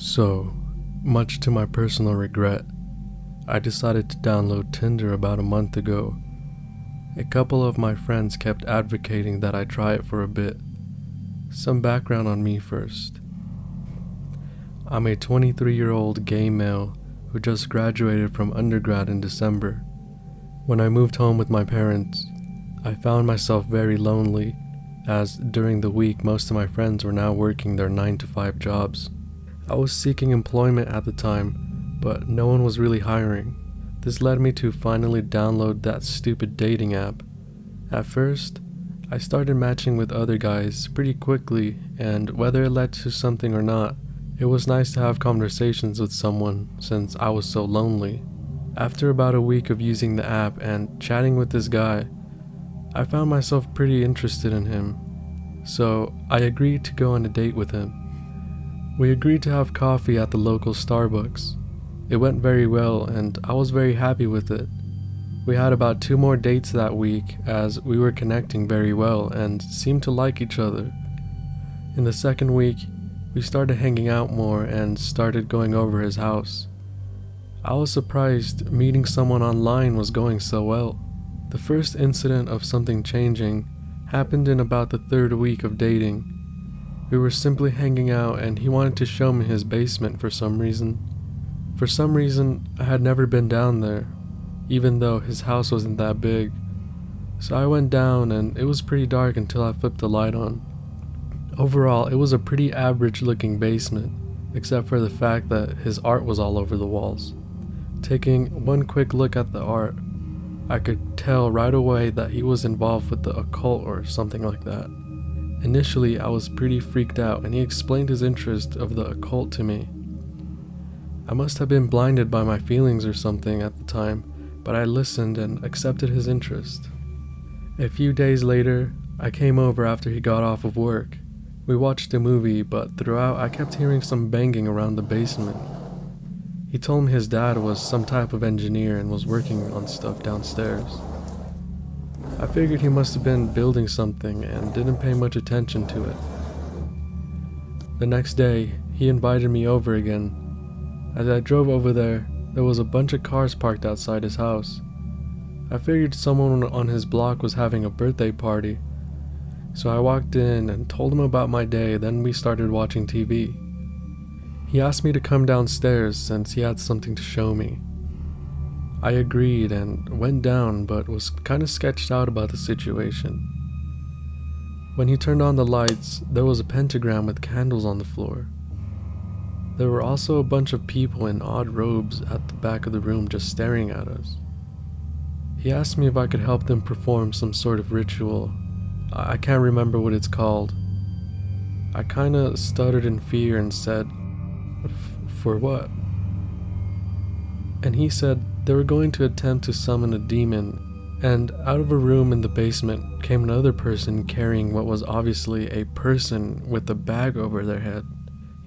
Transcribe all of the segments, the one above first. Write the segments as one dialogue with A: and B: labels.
A: So, much to my personal regret, I decided to download Tinder about a month ago. A couple of my friends kept advocating that I try it for a bit. Some background on me first. I'm a 23-year-old gay male who just graduated from undergrad in December. When I moved home with my parents, I found myself very lonely, as during the week most of my friends were now working their 9-to-5 jobs. I was seeking employment at the time, but no one was really hiring. This led me to finally download that stupid dating app. At first, I started matching with other guys pretty quickly, and whether it led to something or not, it was nice to have conversations with someone since I was so lonely. After about a week of using the app and chatting with this guy, I found myself pretty interested in him, so I agreed to go on a date with him. We agreed to have coffee at the local Starbucks. It went very well and I was very happy with it. We had about 2 more dates that week as we were connecting very well and seemed to like each other. In the second week, we started hanging out more and started going over his house. I was surprised meeting someone online was going so well. The first incident of something changing happened in about the 3rd week of dating. We were simply hanging out and he wanted to show me his basement for some reason. For some reason, I had never been down there, even though his house wasn't that big. So I went down and it was pretty dark until I flipped the light on. Overall, it was a pretty average looking basement, except for the fact that his art was all over the walls. Taking one quick look at the art, I could tell right away that he was involved with the occult or something like that. Initially, I was pretty freaked out and he explained his interest of the occult to me. I must have been blinded by my feelings or something at the time, but I listened and accepted his interest. A few days later, I came over after he got off of work. We watched a movie, but throughout I kept hearing some banging around the basement. He told me his dad was some type of engineer and was working on stuff downstairs. I figured he must have been building something and didn't pay much attention to it. The next day, he invited me over again. As I drove over there was a bunch of cars parked outside his house. I figured someone on his block was having a birthday party. So I walked in and told him about my day, then we started watching TV. He asked me to come downstairs since he had something to show me. I agreed and went down, but was kind of sketched out about the situation. When he turned on the lights, there was a pentagram with candles on the floor. There were also a bunch of people in odd robes at the back of the room just staring at us. He asked me if I could help them perform some sort of ritual. I can't remember what it's called. I kinda stuttered in fear and said, "For what?" And he said they were going to attempt to summon a demon, and out of a room in the basement came another person carrying what was obviously a person with a bag over their head.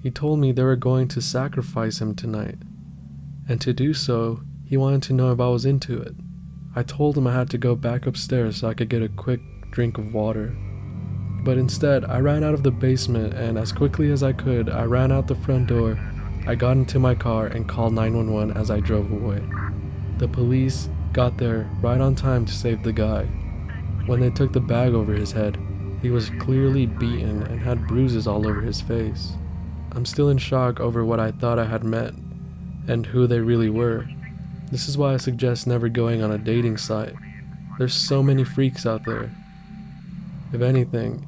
A: He told me they were going to sacrifice him tonight, and to do so, he wanted to know if I was into it. I told him I had to go back upstairs so I could get a quick drink of water. But instead, I ran out of the basement, and as quickly as I could, I ran out the front door. I got into my car and called 911 as I drove away. The police got there right on time to save the guy. When they took the bag over his head, he was clearly beaten and had bruises all over his face. I'm still in shock over what I thought I had met and who they really were. This is why I suggest never going on a dating site. There's so many freaks out there. If anything,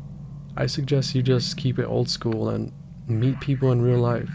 A: I suggest you just keep it old school and meet people in real life.